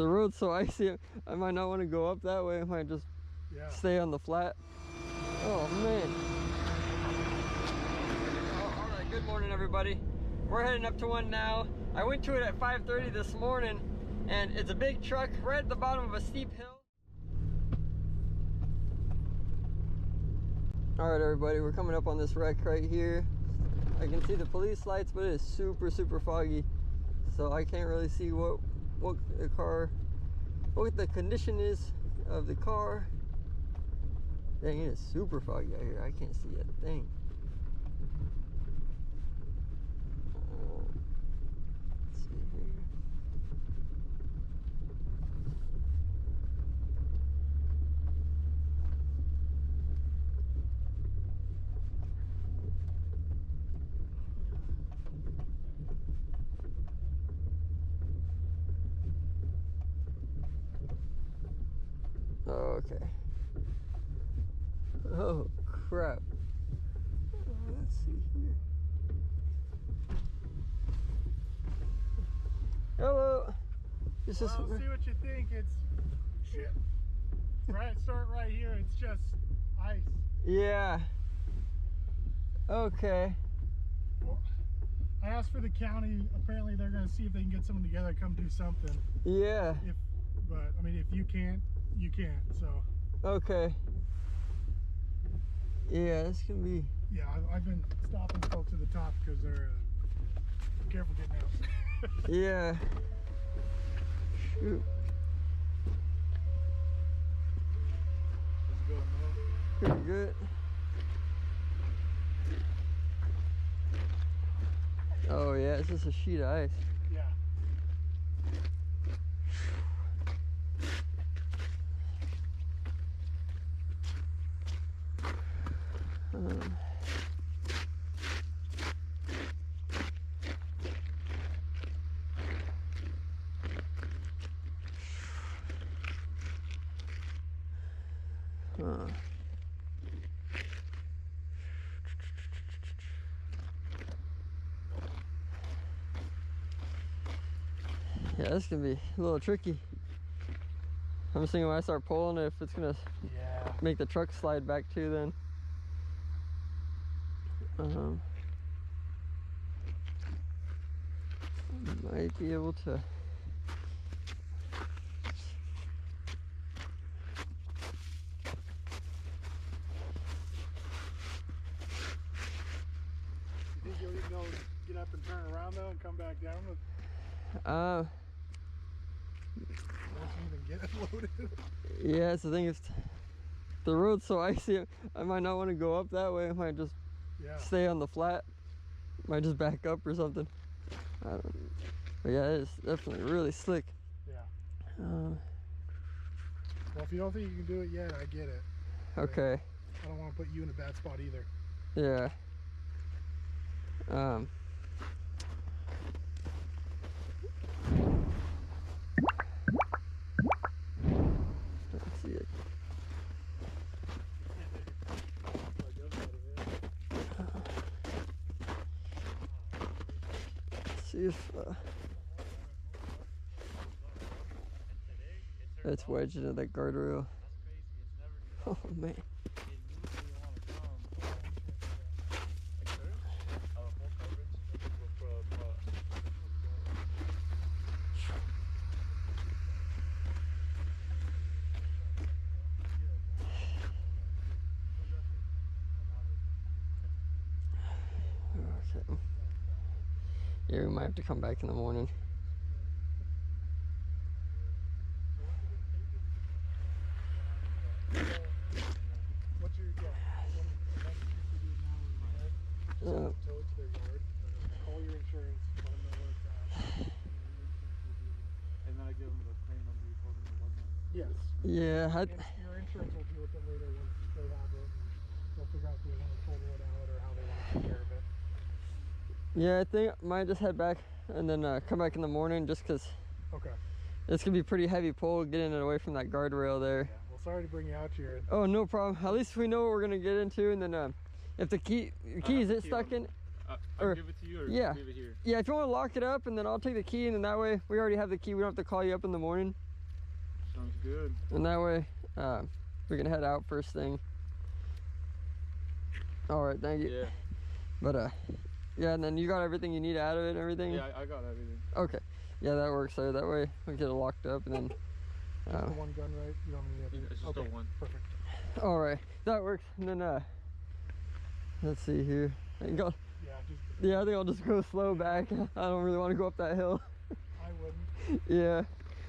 The road's so icy, I might not want to go up that way. I might just stay on the flat. Oh man. All right, good morning everybody. We're heading up to one now. I went to it at 5:30 this morning, and it's a big truck right at the bottom of a steep hill. All right everybody, we're coming up on this wreck right here. I can see the police lights, but it is super foggy, so I can't really see what the condition is of the car. Dang, it is super foggy out here. I can't see a thing. Let's see here. Okay. Oh crap. Let's see here. Hello. This is. Well, see what you think. It's shit. Start right here. It's just ice. Yeah. Okay. Well, I asked for the county. Apparently, they're going to see if they can get someone together, come do something. Yeah. But I mean, if you can't, you can't. So. Okay. Yeah, this can be. Yeah, I've been stopping folks at the top because they're careful getting out. Yeah. Shoot. How's it going, man? Pretty good. Oh yeah, it's just a sheet of ice. Yeah. Yeah, this can be a little tricky. I'm just thinking when I start pulling it, if it's gonna make the truck slide back too, then. Might be able to. You think you'll get up and turn around though and come back down with? Once you even get it loaded. Yeah, it's the thing. If the road's so icy, I might not want to go up that way. I might just stay on the flat. Might just back up or something. I don't know. But yeah, it's definitely really slick. Yeah. Well, if you don't think you can do it yet, I get it. Okay. I don't want to put you in a bad spot either. Yeah. Let's see it. Let's see if it's wedged into that guardrail. Oh man. Okay. Yeah, we might have to come back in the morning. What's your tow it to their yard. Call your insurance. Let them know where it's at. And then I give them the claim number you told them to run that. Yes. Yeah. Your insurance will deal with it later once they have it. They'll figure out if they want to pull it out or how they want to take care of it. Yeah, I think I might just head back and then come back in the morning just because it's going to be pretty heavy pull getting it away from that guardrail there. Yeah, well, sorry to bring you out here. Oh, no problem. At least we know what we're going to get into, and then if the key is stuck in... I'll give it to you or leave it here? Yeah, if you want to lock it up, and then I'll take the key, and then that way we already have the key. We don't have to call you up in the morning. Sounds good. And that way, we can head out first thing. All right, thank you. Yeah. But yeah, and then you got everything you need out of it and everything? Yeah, I got everything. Okay. Yeah, that works there. That way we get it locked up and then... Just the one gun, right? You don't need everything? Yeah, it's just the one. Perfect. All right, that works. And then, let's see here. Go. Yeah, I think I'll just go slow back. I don't really want to go up that hill. I wouldn't. Yeah.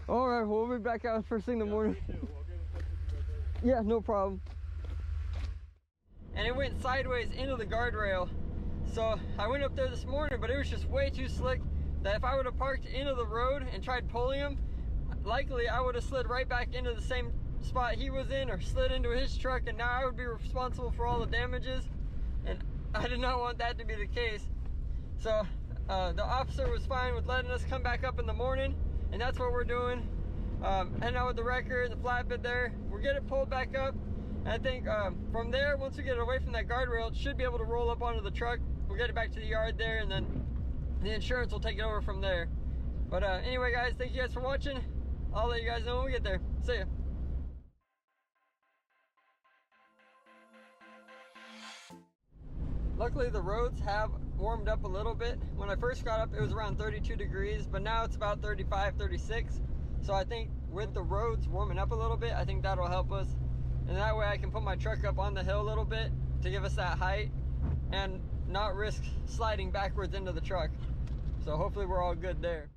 All right, we'll be back out first thing in the morning. We'll get in touch with you Yeah, no problem. And it went sideways into the guardrail. So I went up there this morning, but it was just way too slick that if I would have parked into the road and tried pulling him, likely I would have slid right back into the same spot he was in, or slid into his truck, and now I would be responsible for all the damages, and I did not want that to be the case. So the officer was fine with letting us come back up in the morning, and that's what we're doing. Heading out with the wrecker and the flatbed there. We'll get it pulled back up, and I think from there, once we get it away from that guardrail, it should be able to roll up onto the truck. We'll get it back to the yard there, and then the insurance will take it over from there. But anyway, guys, thank you guys for watching. I'll let you guys know when we get there. See ya. Luckily, the roads have warmed up a little bit. When I first got up, it was around 32 degrees, but now it's about 35, 36. So I think with the roads warming up a little bit, I think that'll help us. And that way I can put my truck up on the hill a little bit to give us that height and not risk sliding backwards into the truck. So hopefully we're all good there.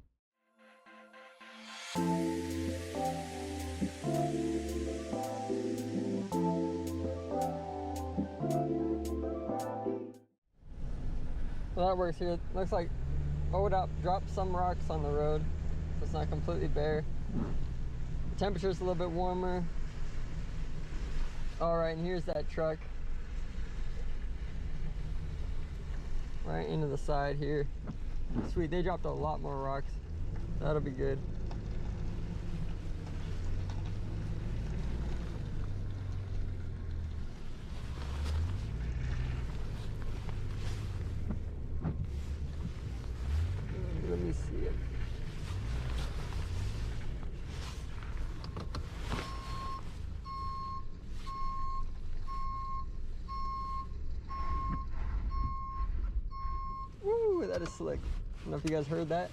Well, that works here. Looks like ODOT dropped some rocks on the road, so it's not completely bare. The temperature's a little bit warmer. All right, and here's that truck. Right into the side here. Sweet, they dropped a lot more rocks. That'll be good. Let me see it. Woo, that is slick. I don't know if you guys heard that.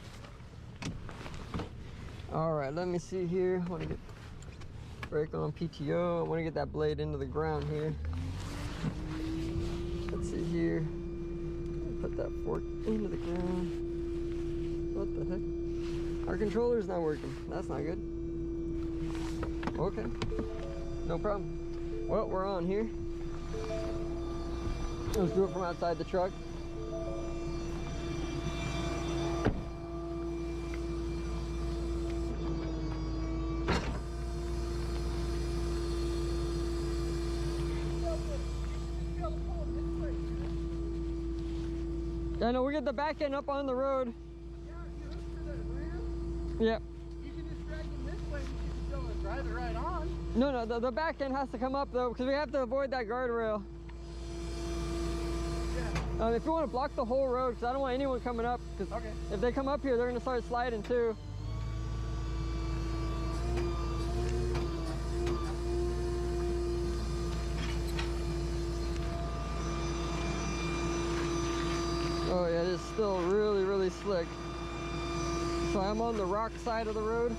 All right, let me see here. I want to get brake on PTO. I want to get that blade into the ground here. Let's see here. Put that fork into the ground. What the heck? Our controller's not working. That's not good. Okay, no problem. Well, we're on here. Let's do it from outside the truck. Yeah, no, we get the back end up on the road. Yeah, you look for that ramp. Yep. You can just drag him this way and you can still drive it right on. No, the back end has to come up though, because we have to avoid that guardrail. Yeah. If you want to block the whole road, because I don't want anyone coming up, because okay, if they come up here, they're going to start sliding too. Oh yeah, it is still really, really slick. So I'm on the rock side of the road.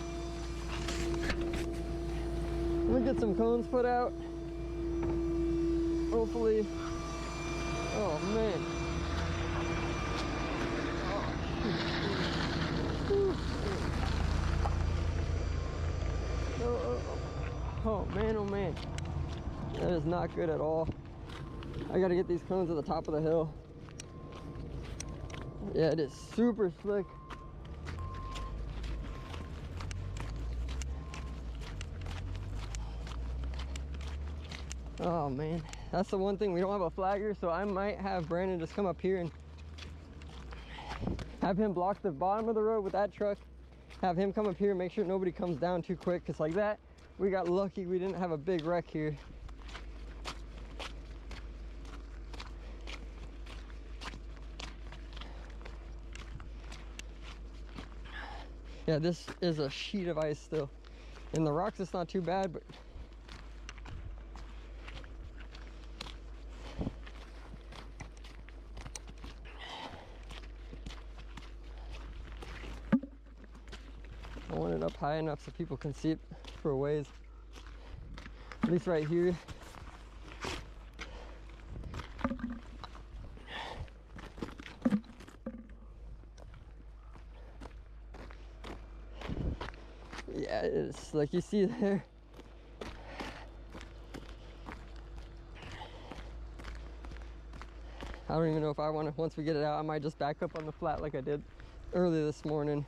Let me get some cones put out. Hopefully. Oh man. Oh man, oh man. That is not good at all. I gotta get these cones at the top of the hill. Yeah, it is super slick. Oh man, that's the one thing, we don't have a flagger, so I might have Brandon just come up here and have him block the bottom of the road with that truck, have him come up here and make sure nobody comes down too quick, because like that, we got lucky we didn't have a big wreck here. Yeah, this is a sheet of ice still. In the rocks it's not too bad, but I want it up high enough so people can see it for a ways. At least right here. Yeah, it's like you see there. I don't even know if I want to, once we get it out, I might just back up on the flat like I did early this morning.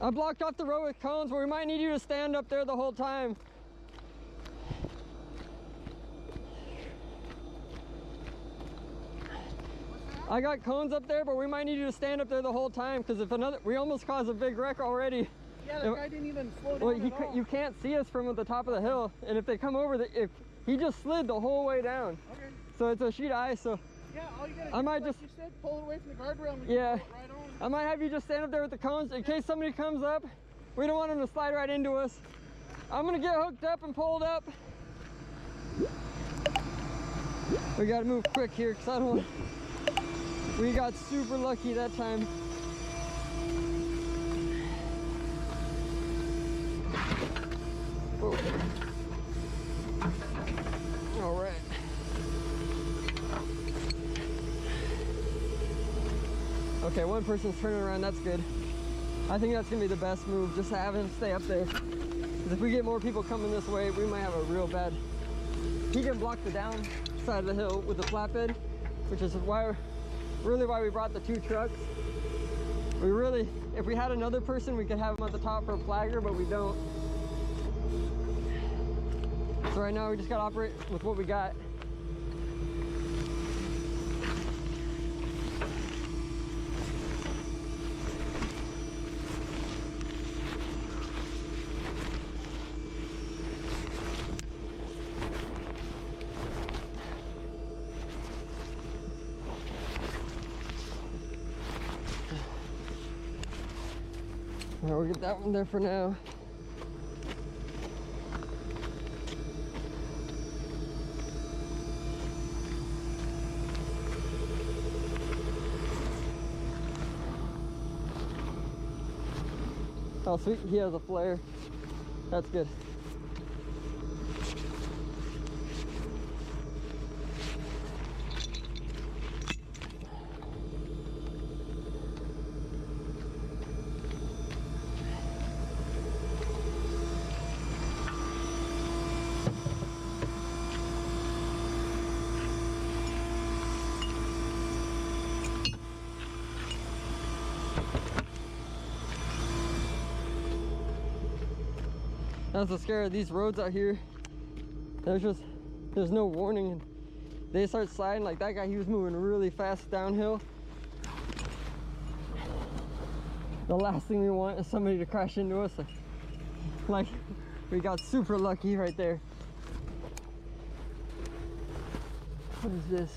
I blocked off the road with cones, but we might need you to stand up there the whole time. I got cones up there, but we might need you to stand up there the whole time, because if another, we almost caused a big wreck already. Yeah, that guy didn't even slow down at all. You can't see us from the top of the hill, and if they come over, if he just slid the whole way down. Okay. So it's a sheet of ice, so. Yeah, all you gotta do, like you said, pull it away from the guardrail and we can pull it right on. I might have you just stand up there with the cones in case somebody comes up. We don't want them to slide right into us. I'm gonna get hooked up and pulled up. We gotta move quick here because I don't want. We got super lucky that time. Oh. All right. Okay, one person's turning around, that's good. I think that's gonna be the best move, just to have him stay up there. Because if we get more people coming this way, we might have a real bad... He can block the down side of the hill with the flatbed, which is really why we brought the 2 trucks. We really, if we had another person, we could have him at the top for a flagger, but we don't. So right now we just gotta operate with what we got. All right, we'll get that one there for now. Oh sweet, he has a flare. That's good. That's the scare of these roads out here. There's no warning, and they start sliding. Like that guy, he was moving really fast downhill. The last thing we want is somebody to crash into us. Like we got super lucky right there. What is this?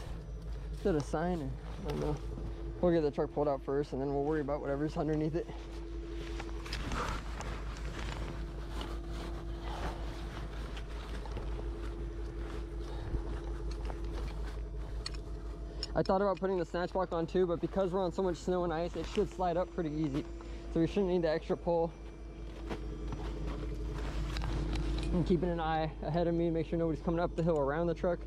Is that a sign or I don't know? We'll get the truck pulled out first, and then we'll worry about whatever's underneath it. I thought about putting the snatch block on too, but because we're on so much snow and ice, it should slide up pretty easy. So we shouldn't need the extra pull. I'm keeping an eye ahead of me to make sure nobody's coming up the hill around the truck.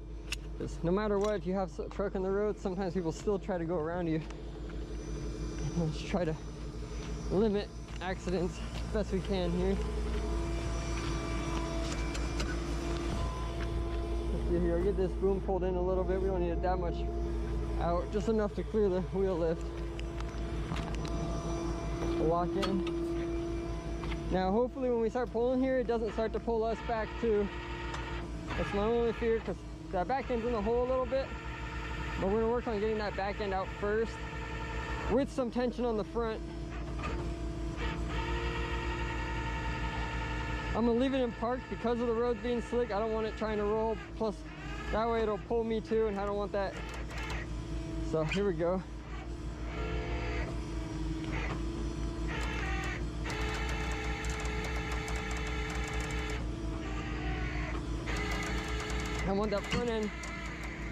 Because no matter what, if you have a truck on the road, sometimes people still try to go around you. Let's try to limit accidents as best we can here. Let's see here, I'll get this boom pulled in a little bit. We don't need it that much out, just enough to clear the wheel lift. Lock in. Now hopefully when we start pulling here, it doesn't start to pull us back too. That's my only fear, because that back end's in the hole a little bit, but we're gonna work on getting that back end out first with some tension on the front. I'm gonna leave it in park because of the road being slick. I don't want it trying to roll, plus that way it'll pull me too, and I don't want that. So here we go. I want that front end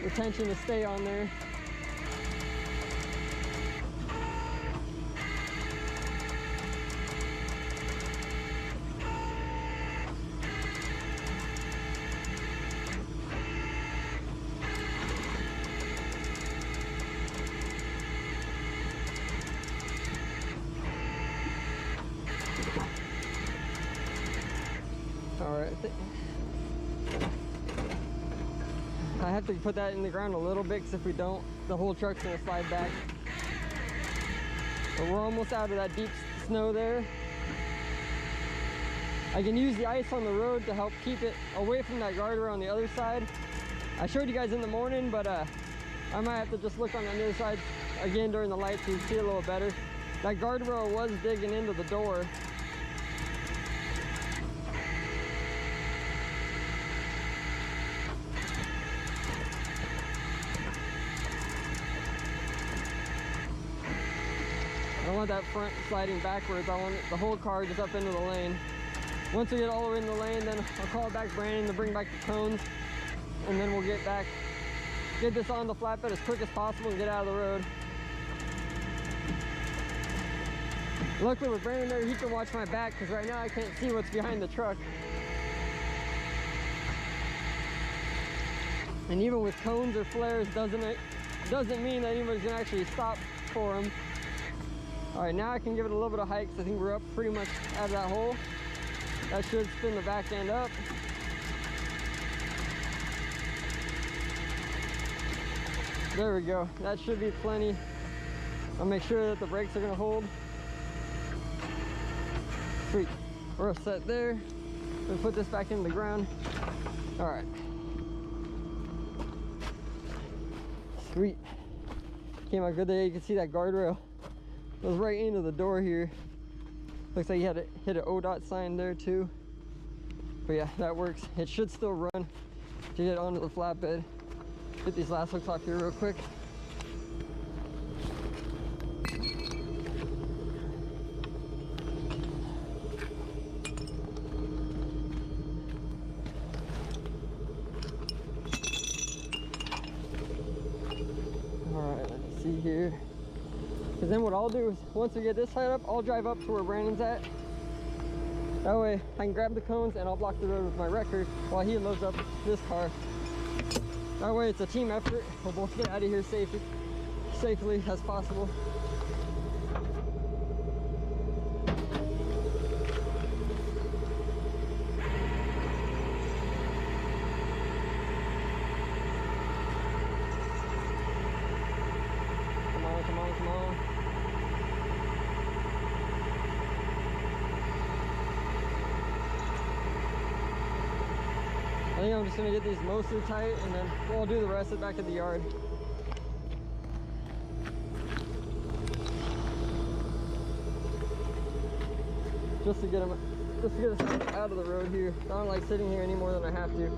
retention to stay on there. All right. I have to put that in the ground a little bit, because if we don't, the whole truck's gonna slide back. But we're almost out of that deep snow there. I can use the ice on the road to help keep it away from that guardrail on the other side. I showed you guys in the morning, but I might have to just look on the other side again during the light so you see a little better. That guardrail was digging into the door. I don't want that front sliding backwards. I want the whole car just up into the lane. Once we get all the way in the lane, then I'll call back Brandon to bring back the cones, and then we'll get this on the flatbed as quick as possible and get out of the road. Luckily with Brandon there, he can watch my back, because right now I can't see what's behind the truck. And even with cones or flares, doesn't mean that anybody's gonna actually stop for them. All right, now I can give it a little bit of height, because I think we're up pretty much out of that hole. That should spin the back end up. There we go. That should be plenty. I'll make sure that the brakes are gonna hold. Sweet. We're all set there. We'll put this back in the ground. All right. Sweet. Came out good there. You can see that guardrail. It was right into the door here. Looks like you had to hit an ODOT sign there too. But yeah, that works. It should still run to get onto the flatbed. Get these last hooks off here real quick. All right, let's see here. Because then what I'll do is, once we get this side up, I'll drive up to where Brandon's at. That way I can grab the cones and I'll block the road with my wrecker while he loads up this car. That way it's a team effort. We'll both get out of here safely as possible. Come on, come on, come on. I think I'm just gonna get these mostly tight, and then we'll do the rest of it back at the yard. Just to get us out of the road here. I don't like sitting here any more than I have to.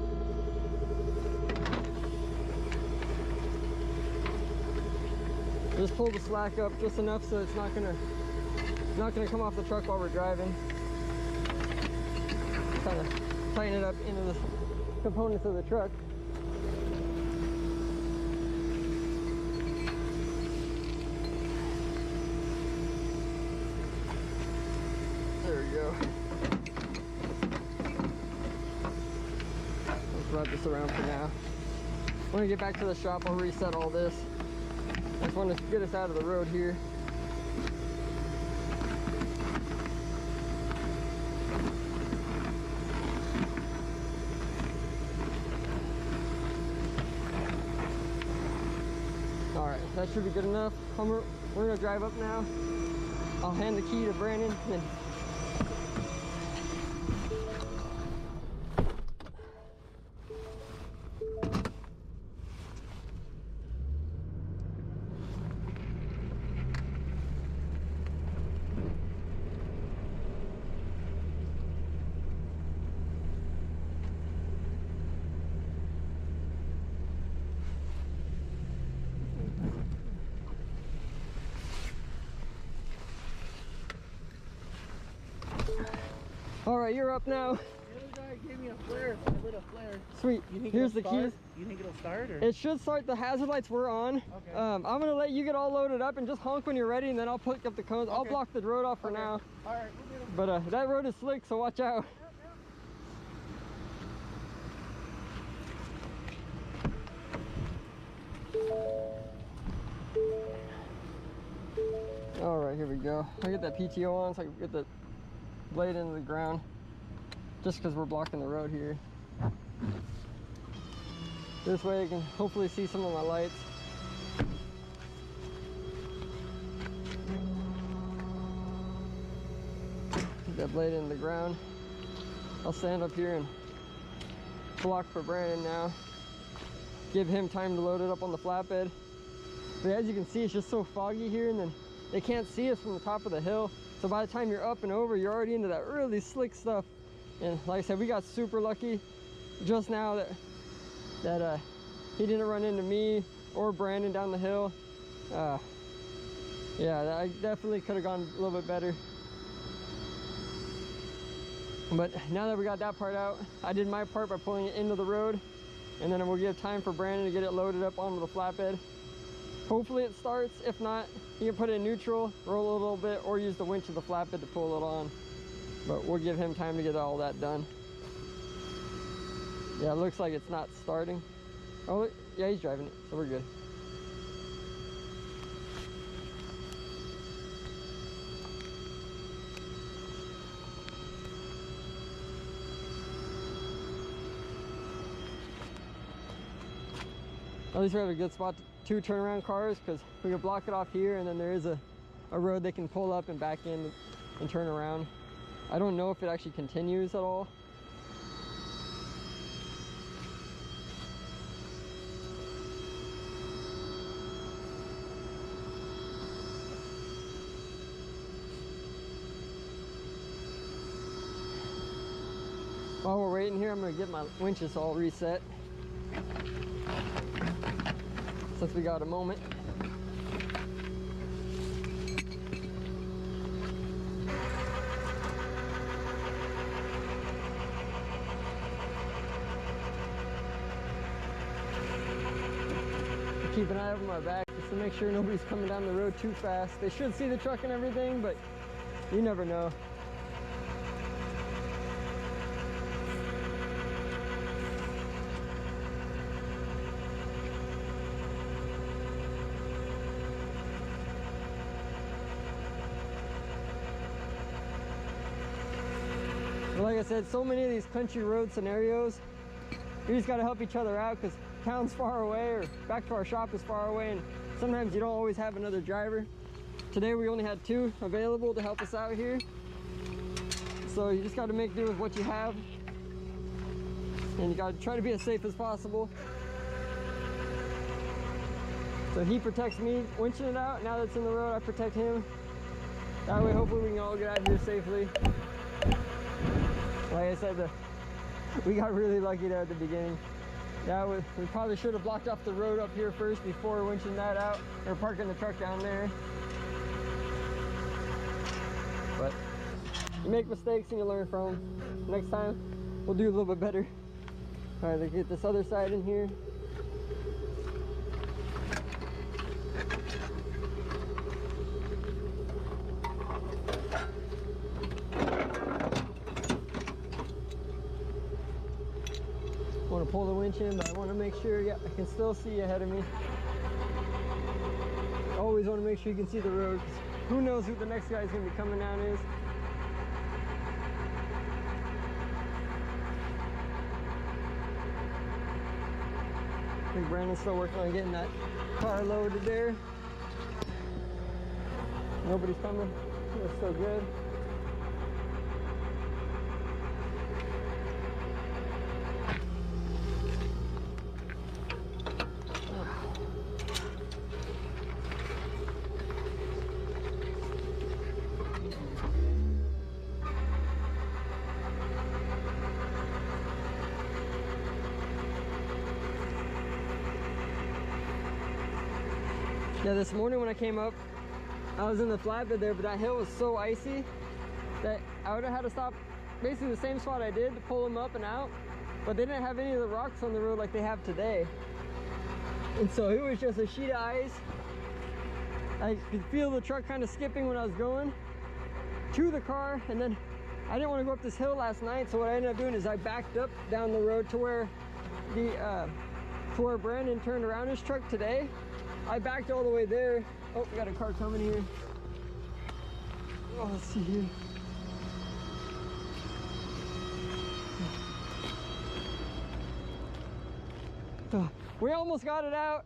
Just pull the slack up just enough so it's not gonna come off the truck while we're driving. Kind of tighten it up into the components of the truck. There we go. Let's wrap this around for now. When I get back to the shop, I'll reset all this. I just want to get us out of the road here. Alright, that should be good enough. We're going to drive up now. I'll hand the key to Brandon. And All right, you're up now. The other guy gave me a flare. I lit a flare. Sweet. Here's the keys. You think it'll start? Or? It should start. The hazard lights were on. Okay. I'm gonna let you get all loaded up and just honk when you're ready, and then I'll pick up the cones. Okay. I'll block the road off for now. All right, we'll get them. But that road is slick, so watch out. All right, here we go. I'll get that PTO on so I can get the blade into the ground, just because we're blocking the road here. This way I can hopefully see some of my lights. Get that blade into the ground. I'll stand up here and block for Brandon now. Give him time to load it up on the flatbed. But as you can see, it's just so foggy here, and then they can't see us from the top of the hill. So by the time you're up and over, you're already into that really slick stuff. And like I said, we got super lucky just now that he didn't run into me or Brandon down the hill. Yeah, I definitely could have gone a little bit better. But now that we got that part out, I did my part by pulling it into the road, and then we'll give time for Brandon to get it loaded up onto the flatbed. Hopefully it starts. If not, you can put it in neutral, roll a little bit, or use the winch of the flatbed to pull it on. But we'll give him time to get all that done. Yeah, it looks like it's not starting. Oh, yeah, he's driving it, so we're good. At least we have a good spot to turn around cars, because we can block it off here, and then there is a road they can pull up and back in and turn around. I don't know if it actually continues at all. While we're waiting here, I'm going to get my winches all reset, since we got a moment. Keep an eye over my back just to make sure nobody's coming down the road too fast. They should see the truck and everything, but you never know. Like I said, so many of these country road scenarios, you just got to help each other out, because town's far away or back to our shop is far away, and sometimes you don't always have another driver. Today we only had 2 available to help us out here, so you just got to make do with what you have, and you got to try to be as safe as possible. So he protects me winching it out. Now that it's in the road, I protect him. That way hopefully we can all get out of here safely. Like I said, we got really lucky there at the beginning. Yeah, we probably should have blocked off the road up here first before winching that out, or parking the truck down there. But you make mistakes and you learn from them. Next time, we'll do a little bit better. All right, let's get this other side in here. I want to pull the winch in, but I want to make sure, yeah, I can still see ahead of me. Always want to make sure you can see the road. Who knows who the next guy is going to be coming down is. I think Brandon's still working on getting that car loaded there. Nobody's coming. That's so good. Yeah, this morning when I came up, I was in the flatbed there, but that hill was so icy that I would have had to stop basically the same spot I did to pull them up and out, but they didn't have any of the rocks on the road like they have today. And so it was just a sheet of ice. I could feel the truck kind of skipping when I was going to the car, and then I didn't want to go up this hill last night, so what I ended up doing is I backed up down the road to where Brandon turned around his truck today. I backed all the way there. Oh, we got a car coming here. Oh, let's see here. Oh, we almost got it out.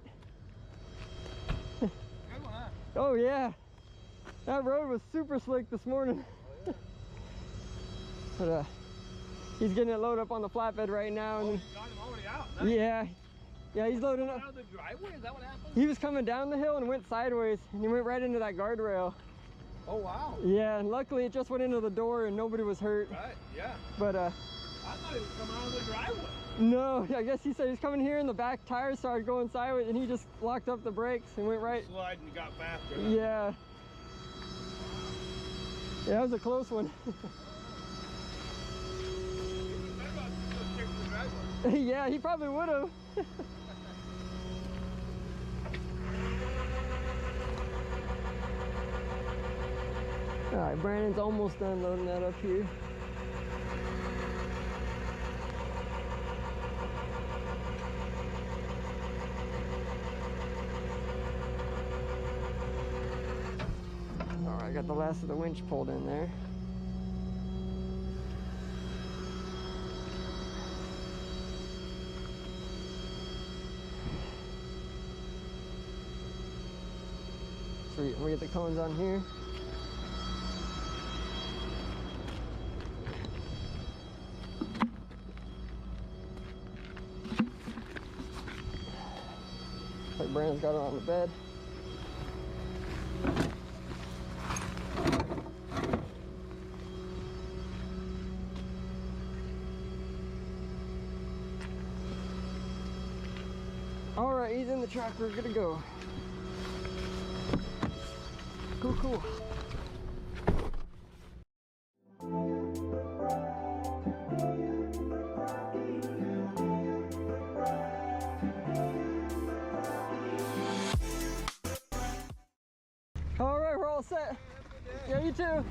Good one, huh? Oh yeah, that road was super slick this morning. Oh, yeah. But he's getting it loaded up on the flatbed right now. And you got him already out. Nice. Yeah, he's loading up. Out of the driveway? Is that what happened? He was coming down the hill and went sideways, and he went right into that guardrail. Oh wow. Yeah, and luckily it just went into the door and nobody was hurt. Right. Yeah. But I thought he was coming out of the driveway. no, I guess he said he's coming here and the back tires started going sideways, and he just locked up the brakes and went right. Sliding and got faster. Yeah. Yeah, that was a close one. Yeah, he probably would have. All right, Brandon's almost done loading that up here. All right, got the last of the winch pulled in there. Sweet, we get the cones on here. Like Brandon's got it on the bed. All right, he's in the truck, we're good to go. Cool. All right, we're all set. Yeah, you too.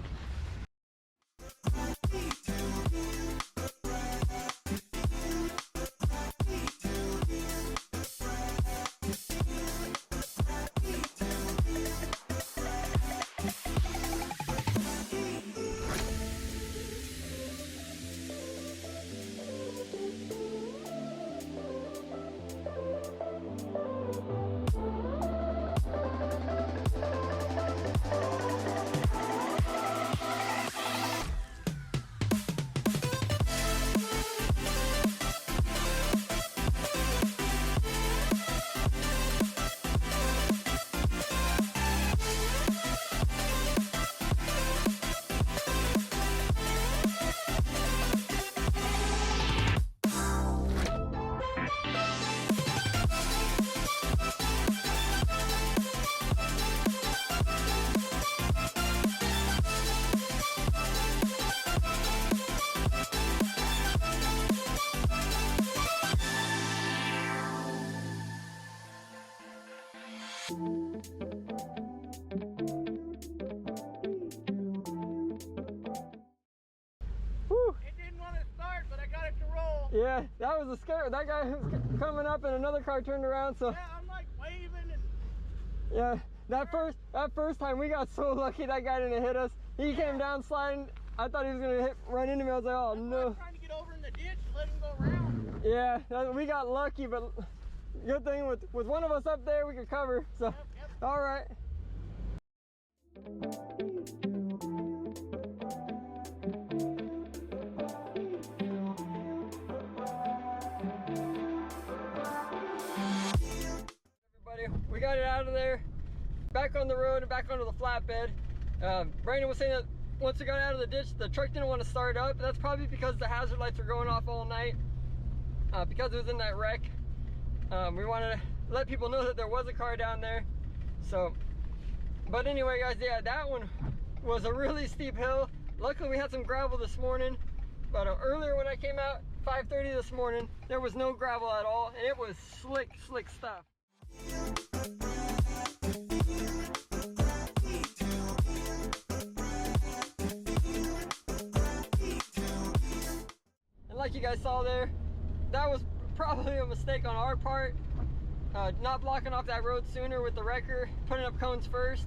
Yeah, that was a scare. That guy was coming up and another car turned around, so. Yeah, I'm like waving and. Yeah, that first time we got so lucky that guy didn't hit us. He came down sliding. I thought he was gonna run into me. I was like, oh no. I was trying to get over in the ditch and let him go around. Yeah, we got lucky, but good thing with one of us up there, we could cover. So, Yep. all right. We got it out of there, back on the road and back onto the flatbed. Brandon was saying that once we got out of the ditch, the truck didn't want to start up. That's probably because the hazard lights were going off all night, because it was in that wreck. We wanted to let people know that there was a car down there. So, but anyway, guys, yeah, that one was a really steep hill. Luckily, we had some gravel this morning, But earlier when I came out, 5:30 this morning, there was no gravel at all, and it was slick stuff. And like you guys saw there, that was probably a mistake on our part, not blocking off that road sooner with the wrecker, putting up cones first.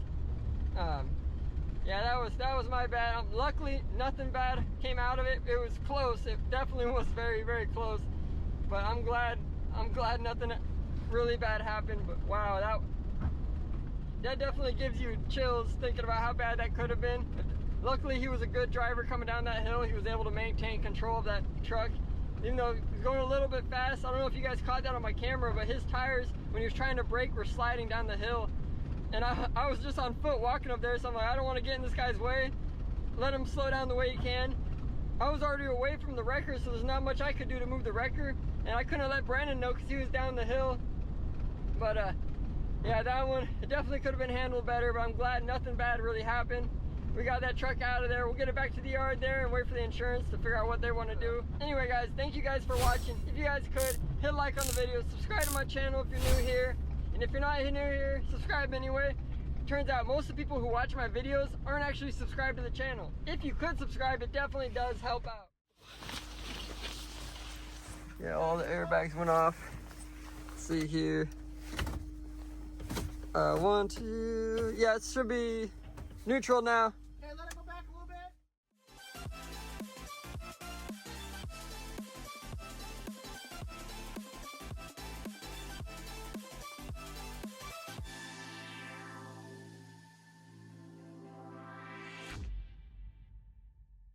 Yeah, that was my bad. Luckily, nothing bad came out of it. It was close. It definitely was very, very close. But I'm glad nothing really bad happened. But wow, that definitely gives you chills thinking about how bad that could have been. But luckily, he was a good driver coming down that hill. He was able to maintain control of that truck, even though he was going a little bit fast. I don't know if you guys caught that on my camera, but his tires, when he was trying to brake, were sliding down the hill. And I was just on foot walking up there, so I'm like, I don't want to get in this guy's way. Let him slow down the way he can. I was already away from the wrecker, so there's not much I could do to move the wrecker. And I couldn't let Brandon know because he was down the hill. But yeah, that one, it definitely could have been handled better, but I'm glad nothing bad really happened. We got that truck out of there. We'll get it back to the yard there and wait for the insurance to figure out what they want to do. Anyway, guys, thank you guys for watching. If you guys could, hit like on the video, subscribe to my channel if you're new here. And if you're not new here, subscribe anyway. Turns out most of the people who watch my videos aren't actually subscribed to the channel. If you could subscribe, it definitely does help out. Yeah, all the airbags went off. Let's see here. 1, 2, yeah, it should be neutral now.